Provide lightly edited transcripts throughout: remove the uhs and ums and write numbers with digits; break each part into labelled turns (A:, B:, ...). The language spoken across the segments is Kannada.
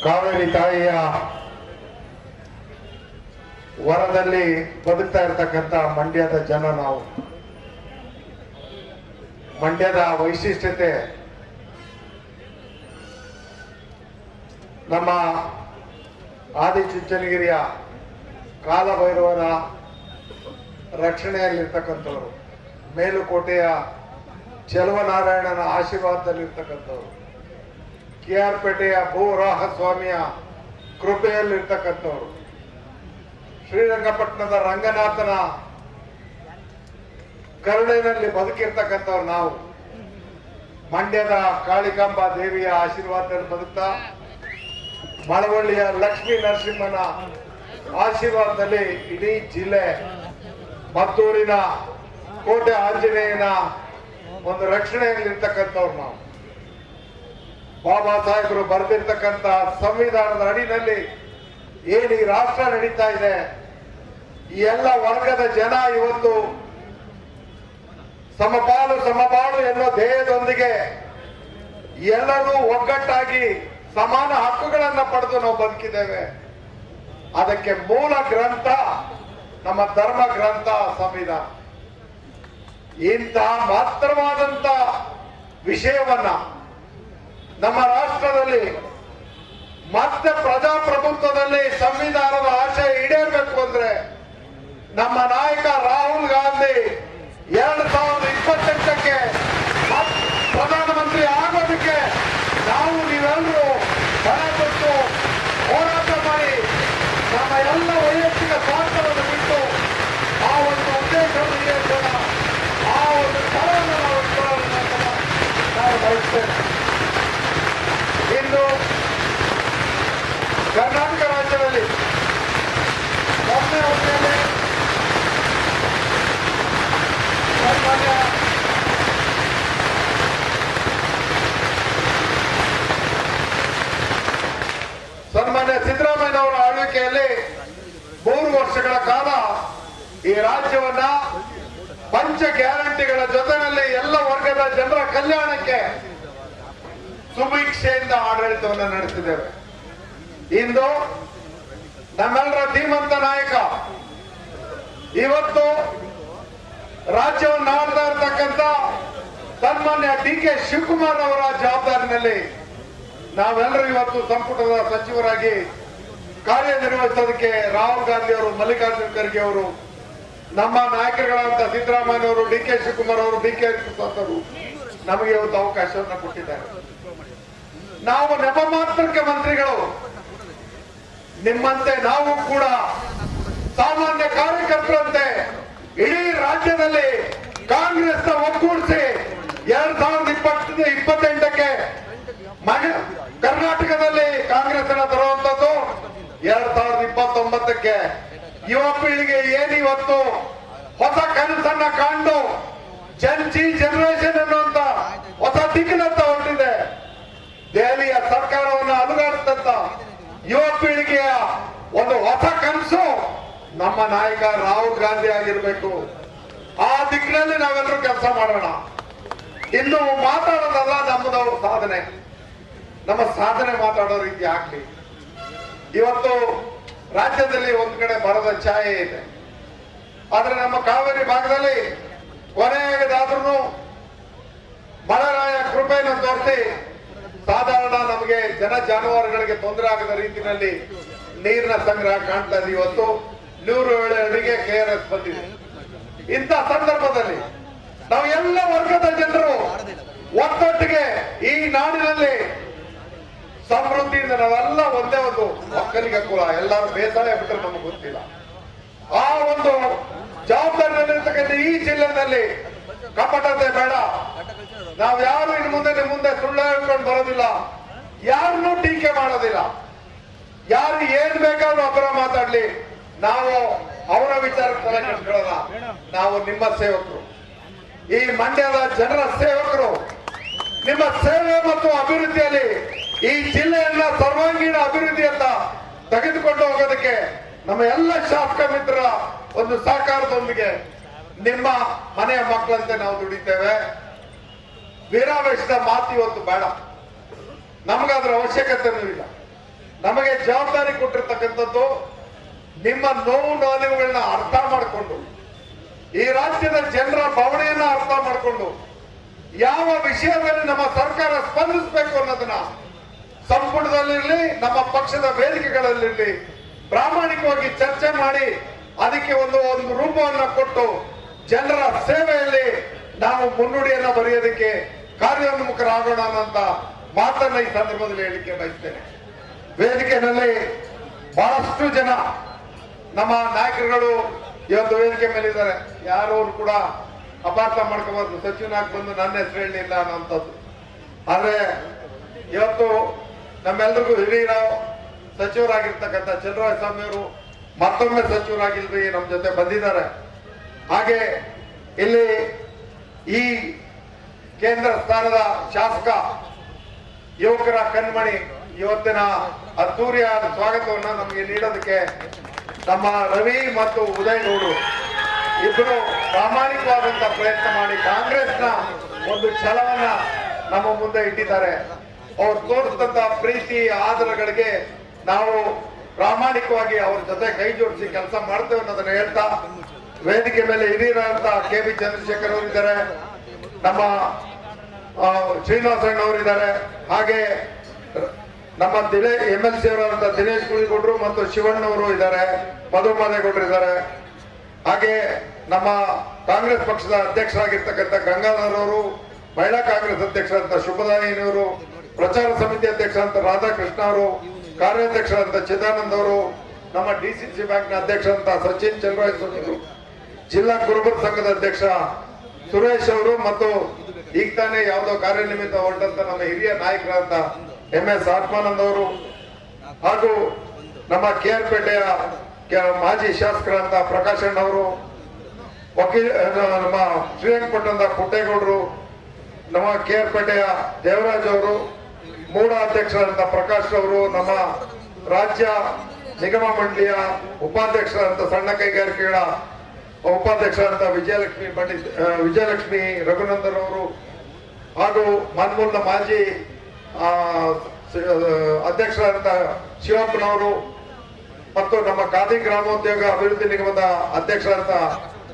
A: ಕಾವೇರಿ ತಾಯಿಯ ವರದಲ್ಲಿ ಬದುಕ್ತಾ ಇರತಕ್ಕಂತ ಮಂಡ್ಯದ ಜನ ನಾವು. ಮಂಡ್ಯದ ವೈಶಿಷ್ಟ್ಯತೆ ನಮ್ಮ ಆದಿಚುಂಚನಗಿರಿಯ ಕಾಲಭೈರವರ ರಕ್ಷಣೆಯಲ್ಲಿರ್ತಕ್ಕಂಥವ್ರು, ಮೇಲುಕೋಟೆಯ ಚೆಲುವನಾರಾಯಣನ ಆಶೀರ್ವಾದದಲ್ಲಿರ್ತಕ್ಕಂಥವ್ರು, KR ಪೇಟೆಯ ಭೂವರಾಹ ಸ್ವಾಮಿಯ ಕೃಪೆಯಲ್ಲಿರ್ತಕ್ಕಂಥವ್ರು, ಶ್ರೀರಂಗಪಟ್ಟಣದ ರಂಗನಾಥನ ಕರುಣಿನಲ್ಲಿ ಬದುಕಿರ್ತಕ್ಕಂಥವ್ರು ನಾವು. ಮಂಡ್ಯದ ಕಾಳಿಕಾಂಬ ದೇವಿಯ ಆಶೀರ್ವಾದದಲ್ಲಿ ಬದುಕ್ತಾ, ಮಳವಳ್ಳಿಯ ಲಕ್ಷ್ಮೀ ನರಸಿಂಹನ ಆಶೀರ್ವಾದದಲ್ಲಿ ಇಡೀ ಜಿಲ್ಲೆ, ಮದ್ದೂರಿನ ಕೋಟೆ ಆಂಜನೇಯನ ಒಂದು ರಕ್ಷಣೆಯಲ್ಲಿರ್ತಕ್ಕಂಥವ್ರು ನಾವು. ಬಾಬಾ ಸಾಹೇಬರು ಬರೆದಿರ್ತಕ್ಕಂಥ ಸಂವಿಧಾನದ ಅಡಿನಲ್ಲಿ ಏನು ಈ ರಾಷ್ಟ್ರ ನಡೀತಾ ಇದೆ, ಈ ಎಲ್ಲ ವರ್ಗದ ಜನ ಇವತ್ತು ಸಮಪಾಲು ಎನ್ನುವ ಧ್ಯೇಯದೊಂದಿಗೆ ಎಲ್ಲರೂ ಒಗ್ಗಟ್ಟಾಗಿ ಸಮಾನ ಹಕ್ಕುಗಳನ್ನ ಪಡೆದು ನಾವು ಬದುಕಿದ್ದೇವೆ. ಅದಕ್ಕೆ ಮೂಲ ಗ್ರಂಥ ನಮ್ಮ ಧರ್ಮ ಗ್ರಂಥ ಸಂವಿಧಾನ. ಇಂತಹ ಮಹತ್ತರವಾದಂತ ವಿಷಯವನ್ನ ನಮ್ಮ ರಾಷ್ಟ್ರದಲ್ಲಿ ಮತ್ತೆ ಪ್ರಜಾಪ್ರಭುತ್ವದಲ್ಲಿ ಸಂವಿಧಾನದ ಆಶಯ ಈಡೇರಬೇಕು ಅಂದ್ರೆ ನಮ್ಮ ನಾಯಕ ರಾಹುಲ್ ಗಾಂಧಿ 2028ಕ್ಕೆ ಪ್ರಧಾನಮಂತ್ರಿ ಆಗೋದಕ್ಕೆ ನಾವು ನೀವೆಲ್ಲರೂ ಬಲ ಕೊಟ್ಟು ಹೋರಾಟ ಮಾಡಿ ನಮ್ಮ ಎಲ್ಲ ವೈಯಕ್ತಿಕ ಸ್ವಾರ್ಥವನ್ನು ಬಿಟ್ಟು ಆ ಒಂದು ಉದ್ದೇಶವನ್ನು ಈಡೇರಿಸೋಣ, ಆ ಒಂದು ಸ್ಥಳವನ್ನು ನಾವು ಇಟ್ಕೊಳ್ಳೋಣ ಅಂತ ನಾವು ಬಯಸ್ತೇವೆ. ಇಂದು ಕರ್ನಾಟಕ ರಾಜ್ಯದಲ್ಲಿ ಒಮ್ಮೆ ಸನ್ಮಾನ್ಯ ಸಿದ್ದರಾಮಯ್ಯನವರ ಆಳ್ವಿಕೆಯಲ್ಲಿ 3 ವರ್ಷಗಳ ಕಾಲ ಈ ರಾಜ್ಯವನ್ನ ಪಂಚ ಗ್ಯಾರಂಟಿಗಳ ಜೊತೆಯಲ್ಲಿ ಎಲ್ಲ ವರ್ಗದ ಜನರ ಕಲ್ಯಾಣಕ್ಕೆ ಸುಭಿಕ್ಷೆಯಿಂದ ಆಡಳಿತವನ್ನು ನಡೆಸಿದ್ದೇವೆ. ಇಂದು ನಮ್ಮೆಲ್ಲರ ಧೀಮಂತ ನಾಯಕ ಇವತ್ತು ರಾಜ್ಯವನ್ನು ಆಳ್ತಾ ಇರತಕ್ಕಂತ ಸನ್ಮಾನ್ಯ DK ಶಿವಕುಮಾರ್ ಅವರ ಜವಾಬ್ದಾರಿನಲ್ಲಿ ನಾವೆಲ್ಲರೂ ಇವತ್ತು ಸಂಪುಟದ ಸಚಿವರಾಗಿ ಕಾರ್ಯನಿರ್ವಹಿಸೋದಕ್ಕೆ ರಾಹುಲ್ ಗಾಂಧಿ ಅವರು, ಮಲ್ಲಿಕಾರ್ಜುನ್ ಖರ್ಗೆ ಅವರು, ನಮ್ಮ ನಾಯಕರುಗಳಂತ ಸಿದ್ದರಾಮಯ್ಯ ಅವರು, DK ಶಿವಕುಮಾರ್ ಅವರು, DK ಪ್ರಸಾದ್ ಅವರು ನಮಗೆ ಇವತ್ತು ಅವಕಾಶವನ್ನು ಕೊಟ್ಟಿದ್ದಾರೆ. ನಾವು ನೆಪ ಮಾತ್ರಕ್ಕೆ ಮಂತ್ರಿಗಳು, ನಿಮ್ಮಂತೆ ನಾವು ಕೂಡ ಸಾಮಾನ್ಯ ಕಾರ್ಯಕರ್ತರಂತೆ ಇಡೀ ರಾಜ್ಯದಲ್ಲಿ ಕಾಂಗ್ರೆಸ್ ಒಗ್ಗೂಡಿಸಿ 2028ಕ್ಕೆ ಕರ್ನಾಟಕದಲ್ಲಿ ಕಾಂಗ್ರೆಸ್ ಅನ್ನ ತರುವಂತದ್ದು, 2029ಕ್ಕೆ ಯುವ ಪೀಳಿಗೆ ಏನಿವತ್ತು ಹೊಸ ಕನಸನ್ನ ಕಂಡು ಜನರೇಷನ್ ಅನ್ನುವಂತ ಹೊಸ ದಿಕ್ಕಿನತ್ತ ಹೊರಟಿದೆ. ದೆಹಲಿಯ ಸರ್ಕಾರವನ್ನು ಅಲುಗಾಡಿದಂತ ಯುವ ಪೀಳಿಗೆಯ ಒಂದು ಹೊಸ ಕನಸು ನಮ್ಮ ನಾಯಕ ರಾಹುಲ್ ಗಾಂಧಿ ಆಗಿರ್ಬೇಕು. ಆ ದಿಕ್ಕಿನಲ್ಲಿ ನಾವೆಲ್ಲರೂ ಕೆಲಸ ಮಾಡೋಣ. ಇನ್ನು ಮಾತಾಡೋದಲ್ಲ ನಮ್ಮದು ಸಾಧನೆ, ನಮ್ಮ ಸಾಧನೆ ಮಾತಾಡೋ ರೀತಿ ಆಗ್ಲಿ. ಇವತ್ತು ರಾಜ್ಯದಲ್ಲಿ ಒಂದ್ ಕಡೆ ಬರದ ಛಾಯೆ ಇದೆ, ಆದ್ರೆ ನಮ್ಮ ಕಾವೇರಿ ಭಾಗದಲ್ಲಿ ಕೊನೆಯಾಗದಾದ್ರೂ ಮಳೆರಾಯ ಕೃಪೆಯನ್ನು ತೋರಿಸಿ ಸಾಧಾರಣ ನಮಗೆ ಜನ ಜಾನುವಾರುಗಳಿಗೆ ತೊಂದರೆ ಆಗದ ರೀತಿಯಲ್ಲಿ ನೀರಿನ ಸಂಗ್ರಹ ಕಾಣ್ತಾ ಇದೆ. ಇವತ್ತು 107 ಅಡಿಗೆ KRS ಬಂದಿದೆ. ಇಂಥ ಸಂದರ್ಭದಲ್ಲಿ ನಾವು ಎಲ್ಲ ವರ್ಗದ ಜನರು ಒಟ್ಟೊಟ್ಟಿಗೆ ಈ ನಾಡಿನಲ್ಲಿ ಸಮೃದ್ಧಿಯಿಂದ ನಾವೆಲ್ಲ ಒಂದೇ ಒಂದು ಒಕ್ಕಲಿಗ ಕುಲ, ಎಲ್ಲರೂ ಬೇಸಾಯ ಬಿಟ್ಟರೆ ನಮಗೆ ಗೊತ್ತಿಲ್ಲ. ಆ ಒಂದು ಜವಾಬ್ದಾರಿಯಲ್ಲಿರ್ತಕ್ಕಂಥ ಈ ಜಿಲ್ಲೆಯಲ್ಲಿ ಕಪಟತೆ ಬೇಡ. ನಾವು ಯಾರು ಇನ್ನು ಮುಂದೆ ಸುಳ್ಳು ಹೇಳ್ಕೊಂಡು ಬರೋದಿಲ್ಲ, ಯಾರನ್ನೂ ಟೀಕೆ ಮಾಡೋದಿಲ್ಲ. ಯಾರು ಏನ್ ಬೇಕಾದ್ರೂ ಒಬ್ಬರ ಮಾತಾಡ್ಲಿ, ನಾವು ಅವರ ವಿಚಾರಕ್ಕೆ ತಲೆ ಕೆಡಿಸ್ಕೊಳ್ಳೋಣ. ನಾವು ನಿಮ್ಮ ಸೇವಕರು, ಈ ಮಂಡ್ಯದ ಜನರ ಸೇವಕರು. ನಿಮ್ಮ ಸೇವೆ ಮತ್ತು ಅಭಿವೃದ್ಧಿಯಲ್ಲಿ ಈ ಜಿಲ್ಲೆಯನ್ನ ಸರ್ವಾಂಗೀಣ ಅಭಿವೃದ್ಧಿಯತ್ತ ತೆಗೆದುಕೊಂಡು ಹೋಗೋದಕ್ಕೆ ನಮ್ಮ ಎಲ್ಲ ಶಾಸಕ ಮಿತ್ರರ ಒಂದು ಸಹಕಾರದೊಂದಿಗೆ ನಿಮ್ಮ ಮನೆಯ ಮಕ್ಕಳಂತೆ ನಾವು ದುಡಿತೇವೆ. ವೀರಾವೇಶದ ಮಾತು ಇವತ್ತು ಬೇಡ, ನಮಗದ್ರ ಅವಶ್ಯಕತೆನೂ ಇಲ್ಲ. ನಮಗೆ ಜವಾಬ್ದಾರಿ ಕೊಟ್ಟಿರ್ತಕ್ಕಂಥದ್ದು ನಿಮ್ಮ ನೋವು ನೋವುಗಳನ್ನ ಅರ್ಥ ಮಾಡಿಕೊಂಡು, ಈ ರಾಜ್ಯದ ಜನರ ಭಾವನೆಯನ್ನ ಅರ್ಥ ಮಾಡಿಕೊಂಡು, ಯಾವ ವಿಷಯದಲ್ಲಿ ನಮ್ಮ ಸರ್ಕಾರ ಸ್ಪಂದಿಸಬೇಕು ಅನ್ನೋದನ್ನ ಸಂಪುಟದಲ್ಲಿರಲಿ, ನಮ್ಮ ಪಕ್ಷದ ವೇದಿಕೆಗಳಲ್ಲಿರಲಿ ಪ್ರಾಮಾಣಿಕವಾಗಿ ಚರ್ಚೆ ಮಾಡಿ ಅದಕ್ಕೆ ಒಂದು ರೂಪವನ್ನ ಕೊಟ್ಟು ಜನರ ಸೇವೆಯಲ್ಲಿ ನಾವು ಮುನ್ನುಡಿಯನ್ನ ಬರೆಯೋದಕ್ಕೆ ಕಾರ್ಯೋನ್ಮುಖರಾಗೋಣ ಅನ್ನೋಂತ ಮಾತನ್ನ ಈ ಸಂದರ್ಭದಲ್ಲಿ ಹೇಳಿಕೆ ಬಯಸ್ತೇನೆ. ವೇದಿಕೆಯಲ್ಲಿ ಬಹಳಷ್ಟು ಜನ ನಮ್ಮ ನಾಯಕರುಗಳು ಇವತ್ತು ವೇದಿಕೆ ಮೇಲೆ ಇದ್ದಾರೆ. ಯಾರು ಕೂಡ ಅಪಾರ್ಥ ಮಾಡ್ಕೋಬಾರ್ದು, ಸಚಿವನಾಗಿ ಬಂದು ನನ್ನ ಹೆಸರು ಹೇಳಲಿಲ್ಲ ಅನ್ನೋಂಥದ್ದು. ಆದ್ರೆ ಇವತ್ತು ನಮ್ಮೆಲ್ರಿಗೂ ಹಿರಿಯ ಸಚಿವರಾಗಿರ್ತಕ್ಕಂಥ ಚಲುವರಾಯ ಸ್ವಾಮಿ ಅವರು ಮತ್ತೊಮ್ಮೆ ಸಚಿವರಾಗಿಲ್ರಿ ನಮ್ಮ ಜೊತೆ ಬಂದಿದ್ದಾರೆ. ಹಾಗೆ ಇಲ್ಲಿ ಈ ಕೇಂದ್ರ ಸ್ಥಾನದ ಶಾಸಕ ಯುವಕರ ಕಣ್ಮಣಿ ಇವತ್ತಿನ ಅದ್ದೂರಿಯಾದ ಸ್ವಾಗತವನ್ನ ನಮಗೆ ನೀಡೋದಕ್ಕೆ ನಮ್ಮ ರವಿ ಮತ್ತು ಉದಯ್ ಗೌಡರು ಇಬ್ಬರು ಪ್ರಾಮಾಣಿಕವಾದಂತಹ ಪ್ರಯತ್ನ ಮಾಡಿ ಕಾಂಗ್ರೆಸ್ನ ಒಂದು ಛಲವನ್ನ ನಮ್ಮ ಮುಂದೆ ಇಟ್ಟಿದ್ದಾರೆ. ಅವ್ರು ತೋರಿಸಿದಂತ ಪ್ರೀತಿ ಆದರಗಳಿಗೆ ನಾವು ಪ್ರಾಮಾಣಿಕವಾಗಿ ಅವ್ರ ಜೊತೆ ಕೈ ಜೋಡಿಸಿ ಕೆಲಸ ಮಾಡ್ತೇವೆ ಅನ್ನೋದನ್ನ ಹೇಳ್ತಾ, ವೇದಿಕೆ ಮೇಲೆ ಹಿರಿಯರಂತ ಕೆ.ಬಿ. ಚಂದ್ರಶೇಖರ್ ಅವರಿದ್ದಾರೆ, ನಮ್ಮ ಶ್ರೀನಿವಾಸಣ್ಣ ಅವರಿದ್ದಾರೆ, ಹಾಗೆ ನಮ್ಮ MLC ಅವರಾದಂತ ದಿನೇಶ್ ಗುಳಿಗೌಡರು ಮತ್ತು ಶಿವಣ್ಣವರು ಇದ್ದಾರೆ, ಮಧುಮಾದೇಗೌಡರು ಇದ್ದಾರೆ. ಹಾಗೆ ನಮ್ಮ ಕಾಂಗ್ರೆಸ್ ಪಕ್ಷದ ಅಧ್ಯಕ್ಷರಾಗಿರ್ತಕ್ಕಂಥ ಗಂಗಾಧರ್ ಅವರು, ಮಹಿಳಾ ಕಾಂಗ್ರೆಸ್ ಅಧ್ಯಕ್ಷರಂತ ಶುಭದಾಯಿನಿಯವರು, ಪ್ರಚಾರ ಸಮಿತಿ ಅಧ್ಯಕ್ಷರಂತ ರಾಧಾಕೃಷ್ಣ ಅವರು, ಕಾರ್ಯಾಧ್ಯಕ್ಷರಂತ ಚಿದಾನಂದ್ ಅವರು, ನಮ್ಮ DCC ಬ್ಯಾಂಕ್ನ ಅಧ್ಯಕ್ಷರಂತ ಸಚಿನ್ ಚಲುವರಾಯ ಸ್ವಾಮಿ, ಜಿಲ್ಲಾ ಕುರುಬರ ಸಂಘದ ಅಧ್ಯಕ್ಷ ಸುರೇಶ್ ಅವರು, ಮತ್ತು ಈಗ ತಾನೇ ಯಾವುದೋ ಕಾರ್ಯನಿಮಿತ್ತ ಹೊರಟಂತ ನಮ್ಮ ಹಿರಿಯ ನಾಯಕರಾದಂತ MS ಆತ್ಮಾನಂದ್ ಅವರು, ಹಾಗೂ ನಮ್ಮ KR ಪೇಟೆಯ ಮಾಜಿ ಶಾಸಕರಾದಂತ ಪ್ರಕಾಶಣ್ಣ ಅವರು, ನಮ್ಮ ಶ್ರೀರಂಗಪಟ್ಟಣದ ಪುಟ್ಟೇಗೌಡರು, ನಮ್ಮ KR ಪೇಟೆಯ ದೇವರಾಜ್ ಅವರು, ಮೂಡ ಅಧ್ಯಕ್ಷರಾದಂತ ಪ್ರಕಾಶ್ ಅವರು, ನಮ್ಮ ರಾಜ್ಯ ನಿಗಮ ಮಂಡಳಿಯ ಉಪಾಧ್ಯಕ್ಷರಾದಂತ ಸಣ್ಣ ಕೈಗಾರಿಕೆಗಳ ಉಪಾಧ್ಯಕ್ಷರಾದಂತ ವಿಜಯಲಕ್ಷ್ಮಿ ರಘುನಂದನ್ ಅವರು, ಹಾಗೂ ಮನ್ಮೂಲ್ನ ಮಾಜಿ ಅಧ್ಯಕ್ಷರಾದಂತ ಶಿವಪ್ಪನವರು, ಮತ್ತು ನಮ್ಮ ಖಾದಿ ಗ್ರಾಮೋದ್ಯೋಗ ಅಭಿವೃದ್ಧಿ ನಿಗಮದ ಅಧ್ಯಕ್ಷರಾದಂತ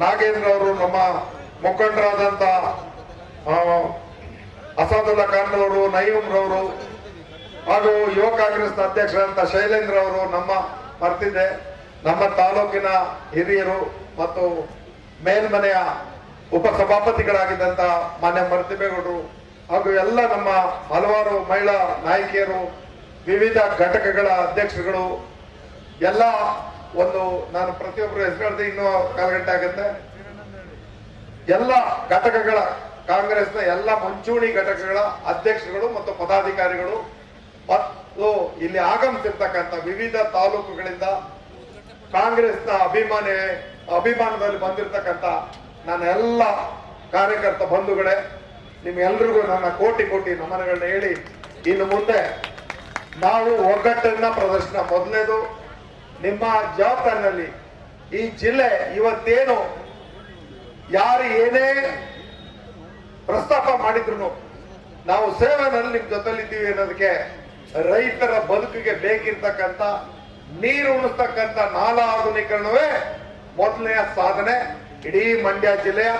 A: ನಾಗೇಂದ್ರ ಅವರು, ನಮ್ಮ ಮುಖಂಡರಾದಂತ ಅಸಾದುಲ್ಲಾ ಖಾನ್ ಅವರು, ನಯೀಮ್ ರವರು, ಹಾಗೂ ಯುವ ಕಾಂಗ್ರೆಸ್ನ ಅಧ್ಯಕ್ಷರಾದಂತ ಶೈಲೇಂದ್ರ ಅವರು, ನಮ್ಮ ತಾಲೂಕಿನ ಹಿರಿಯರು ಮತ್ತು ಮೇಲ್ಮನೆಯ ಉಪಸಭಾಪತಿಗಳಾಗಿದ್ದಂತ ಮಾನ್ಯ ಮರ್ತಿಬೇಗೌಡರು, ಹಾಗೂ ಎಲ್ಲ ನಮ್ಮ ಹಲವಾರು ಮಹಿಳಾ ನಾಯಕಿಯರು, ವಿವಿಧ ಘಟಕಗಳ ಅಧ್ಯಕ್ಷರುಗಳು ಎಲ್ಲ ಒಂದು, ನಾನು ಪ್ರತಿಯೊಬ್ಬರು ಹೆಸರು ಇನ್ನೂ ಕಾಲು ಗಂಟೆ ಆಗುತ್ತೆ, ಎಲ್ಲ ಘಟಕಗಳ ಕಾಂಗ್ರೆಸ್ನ ಎಲ್ಲ ಮುಂಚೂಣಿ ಘಟಕಗಳ ಅಧ್ಯಕ್ಷರುಗಳು ಮತ್ತು ಪದಾಧಿಕಾರಿಗಳು ಮತ್ತು ಇಲ್ಲಿ ಆಗಮಿಸಿರ್ತಕ್ಕಂಥ ವಿವಿಧ ತಾಲೂಕುಗಳಿಂದ ಕಾಂಗ್ರೆಸ್ನ ಅಭಿಮಾನದಲ್ಲಿ ಬಂದಿರತಕ್ಕಂಥ ನನ್ನ ಎಲ್ಲ ಕಾರ್ಯಕರ್ತ ಬಂಧುಗಳೇ, ನಿಮ್ಗೆಲ್ರಿಗೂ ನನ್ನ ಕೋಟಿ ಕೋಟಿ ನಮನಗಳನ್ನ ಹೇಳಿ, ಇನ್ನು ಮುಂದೆ ನಾವು ಒಗ್ಗಟ್ಟನ್ನ ಪ್ರದರ್ಶನ, ಮೊದಲನೇದು ನಿಮ್ಮ ಜವಾಬ್ದಾರಿನಲ್ಲಿ ಈ ಜಿಲ್ಲೆ ಇವತ್ತೇನು ಯಾರು ಏನೇ ಪ್ರಸ್ತಾಪ ಮಾಡಿದ್ರು ನಾವು ಸೇವೆನಲ್ಲಿ ನಿಮ್ ಜೊತೆಲಿದ್ದೀವಿ ಅನ್ನೋದಕ್ಕೆ, ರೈತರ ಬದುಕಿಗೆ ಬೇಕಿರ್ತಕ್ಕಂಥ ನೀರು ಉಣಿಸ್ತಕ್ಕಂಥ ನಾಲಾ ಆಧುನೀಕರಣವೇ ಮೊದಲನೆಯ ಸಾಧನೆ. ಇಡೀ ಮಂಡ್ಯ ಜಿಲ್ಲೆಯ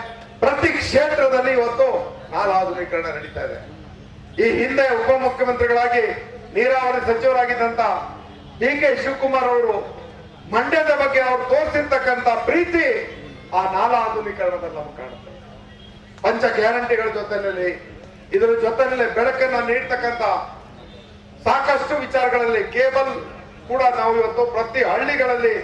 A: ಪ್ರತಿ ಕ್ಷೇತ್ರದಲ್ಲಿ ಇವತ್ತು ನಾಲಾ ಆಧುನೀಕರಣ ನಡೀತಾ ಇದೆ. ಈ ಹಿಂದೆ ಉಪಮುಖ್ಯಮಂತ್ರಿಗಳಾಗಿ ನೀರಾವರಿ ಸಚಿವರಾಗಿದ್ದಂತ DK ಶಿವಕುಮಾರ್ ಅವರು ಮಂಡ್ಯದ ಬಗ್ಗೆ ಅವರು ತೋರಿಸಿರ್ತಕ್ಕಂಥ ಪ್ರೀತಿ ಆ ನಾಲಾ ಆಧುನೀಕರಣದಲ್ಲಿ ನಮ್ಗೆ ಕಾಣುತ್ತೆ. ಪಂಚ ಗ್ಯಾರಂಟಿಗಳ ಜೊತೆಯಲ್ಲಿ ಇದರ ಜೊತೆಯಲ್ಲಿ ಬೆಳಕನ್ನ ನೀಡ್ತಕ್ಕಂಥ ಸಾಕಷ್ಟು ವಿಚಾರಗಳಲ್ಲಿ ಕೇಬಲ್ ಕೂಡ ನಾವು ಇವತ್ತು ಪ್ರತಿ ಹಳ್ಳಿಗಳಲ್ಲಿ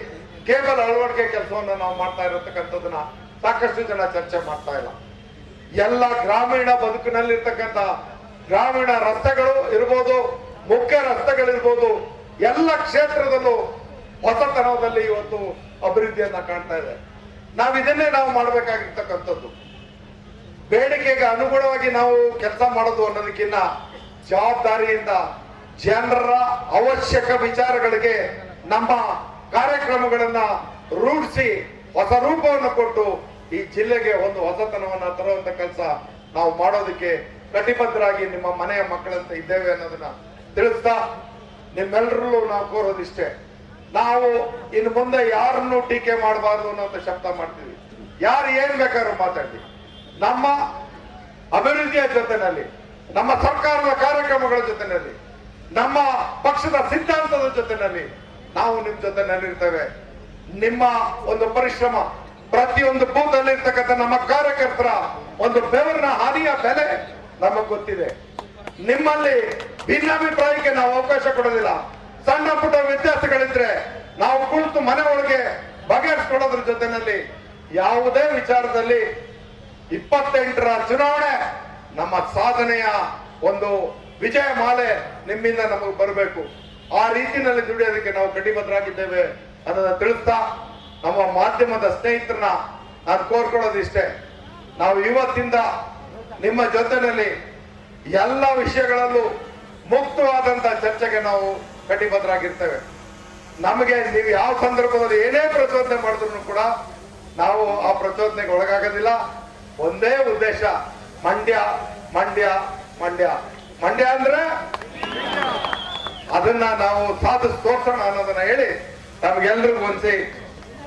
A: ಕೇಬಲ್ ಅಳವಡಿಕೆ ಕೆಲಸವನ್ನು ನಾವು ಮಾಡ್ತಾ ಇರತಕ್ಕಂಥದನ್ನ ಸಾಕಷ್ಟು ಜನ ಚರ್ಚೆ ಮಾಡ್ತಾ ಇಲ್ಲ. ಎಲ್ಲ ಗ್ರಾಮೀಣ ಬದುಕಿನಲ್ಲಿರ್ತಕ್ಕಂಥ ಗ್ರಾಮೀಣ ರಸ್ತೆಗಳು ಇರ್ಬೋದು, ಮುಖ್ಯ ರಸ್ತೆಗಳಿರ್ಬೋದು, ಎಲ್ಲ ಕ್ಷೇತ್ರದಲ್ಲೂ ಹೊಸತನದಲ್ಲಿ ಇವತ್ತು ಅಭಿವೃದ್ಧಿಯನ್ನ ಕಾಣ್ತಾ ಇದೆ. ಇದನ್ನೇ ನಾವು ಮಾಡಬೇಕಾಗಿರ್ತಕ್ಕಂಥದ್ದು. ಬೇಡಿಕೆಗೆ ಅನುಗುಣವಾಗಿ ನಾವು ಕೆಲಸ ಮಾಡೋದು ಅನ್ನೋದಕ್ಕಿಂತ ಜವಾಬ್ದಾರಿಯಿಂದ ಜನರ ಅವಶ್ಯಕ ವಿಚಾರಗಳಿಗೆ ನಮ್ಮ ಕಾರ್ಯಕ್ರಮಗಳನ್ನ ರೂಢಿಸಿ ಹೊಸ ರೂಪವನ್ನು ಕೊಟ್ಟು ಈ ಜಿಲ್ಲೆಗೆ ಒಂದು ಹೊಸತನವನ್ನ ತರುವಂತ ಕೆಲಸ ನಾವು ಮಾಡೋದಕ್ಕೆ ಕಟಿಬದ್ಧರಾಗಿ ನಿಮ್ಮ ಮನೆಯ ಮಕ್ಕಳಂತ ಇದ್ದೇವೆ ಅನ್ನೋದನ್ನ ತಿಳಿಸ್ತಾ, ನಿಮ್ಮೆಲ್ಲರಲ್ಲೂ ನಾವು ಕೋರೋದಿಷ್ಟೇ, ನಾವು ಇನ್ನು ಮುಂದೆ ಯಾರನ್ನು ಟೀಕೆ ಮಾಡಬಾರ್ದು ಅನ್ನೋಂಥ ಶಬ್ದ ಮಾಡ್ತೀವಿ. ಯಾರು ಏನ್ ಬೇಕಾದ್ರೂ ಮಾತಾಡಿ, ನಮ್ಮ ಅಭಿವೃದ್ಧಿಯ ಜೊತೆನಲ್ಲಿ, ನಮ್ಮ ಸರ್ಕಾರದ ಕಾರ್ಯಕ್ರಮಗಳ ಜೊತೆನಲ್ಲಿ, ನಮ್ಮ ಪಕ್ಷದ ಸಿದ್ಧಾಂತದ ಜೊತೆನಲ್ಲಿ ನಾವು ನಿಮ್ ಜೊತೆನಲ್ಲಿರ್ತೇವೆ. ನಿಮ್ಮ ಒಂದು ಪರಿಶ್ರಮ, ಪ್ರತಿಯೊಂದು ಬೂತ್ ಅಲ್ಲಿ ಇರ್ತಕ್ಕಂಥ ನಮ್ಮ ಕಾರ್ಯಕರ್ತರ ಒಂದು ಬೆವರಿನ ಹಾನಿಯ ಬೆಲೆ ನಮಗ್ ಗೊತ್ತಿದೆ. ನಿಮ್ಮಲ್ಲಿ ಭಿನ್ನಾಭಿಪ್ರಾಯಕ್ಕೆ ನಾವು ಅವಕಾಶ ಕೊಡೋದಿಲ್ಲ. ಸಣ್ಣ ಪುಟ್ಟ ವ್ಯತ್ಯಾಸಗಳಿದ್ರೆ ನಾವು ಕುಳಿತು ಮನೆ ಒಳಗೆ ಬಗೆಹರಿಸ್ಕೊಡೋದ್ರ ಜೊತೆನಲ್ಲಿ ಯಾವುದೇ ವಿಚಾರದಲ್ಲಿ 28ರ ಚುನಾವಣೆ ನಮ್ಮ ಸಾಧನೆಯ ಒಂದು ವಿಜಯ ಮಾಲೆ ನಿಮ್ಮಿಂದ ನಮಗೆ ಬರಬೇಕು. ಆ ರೀತಿಯಲ್ಲಿ ದುಡಿಯೋದಕ್ಕೆ ನಾವು ಕಟಿಬದ್ಧರಾಗಿದ್ದೇವೆ ಅನ್ನೋದನ್ನ ತಿಳಿಸ್ತಾ, ನಮ್ಮ ಮಾಧ್ಯಮದ ಸ್ನೇಹಿತರನ್ನ ನಾನು ಕೋರ್ಕೊಳ್ಳೋದಿಷ್ಟೇ, ನಾವು ಇವತ್ತಿಂದ ನಿಮ್ಮ ಜೊತೆನಲ್ಲಿ ಎಲ್ಲ ವಿಷಯಗಳಲ್ಲೂ ಮುಕ್ತವಾದಂತ ಚರ್ಚೆಗೆ ನಾವು ಕಟಿಬದ್ಧರಾಗಿರ್ತೇವೆ. ನಮಗೆ ನೀವು ಯಾವ ಸಂದರ್ಭದಲ್ಲಿ ಏನೇ ಪ್ರಚೋದನೆ ಮಾಡಿದ್ರು ಕೂಡ ನಾವು ಆ ಪ್ರಚೋದನೆಗೆ ಒಳಗಾಗೋದಿಲ್ಲ. ಒಂದೇ ಉದ್ದೇಶ, ಮಂಡ್ಯ ಮಂಡ್ಯ ಮಂಡ್ಯ ಮಂಡ್ಯ ಅಂದ್ರೆ ಅದನ್ನ ನಾವು ಸಾಧಿಸಿ ತೋರ್ಸೋಣ ಅನ್ನೋದನ್ನ ಹೇಳಿ ತಮ್ಗೆಲ್ರಿಗೂ ಒಂದ್ಸಿ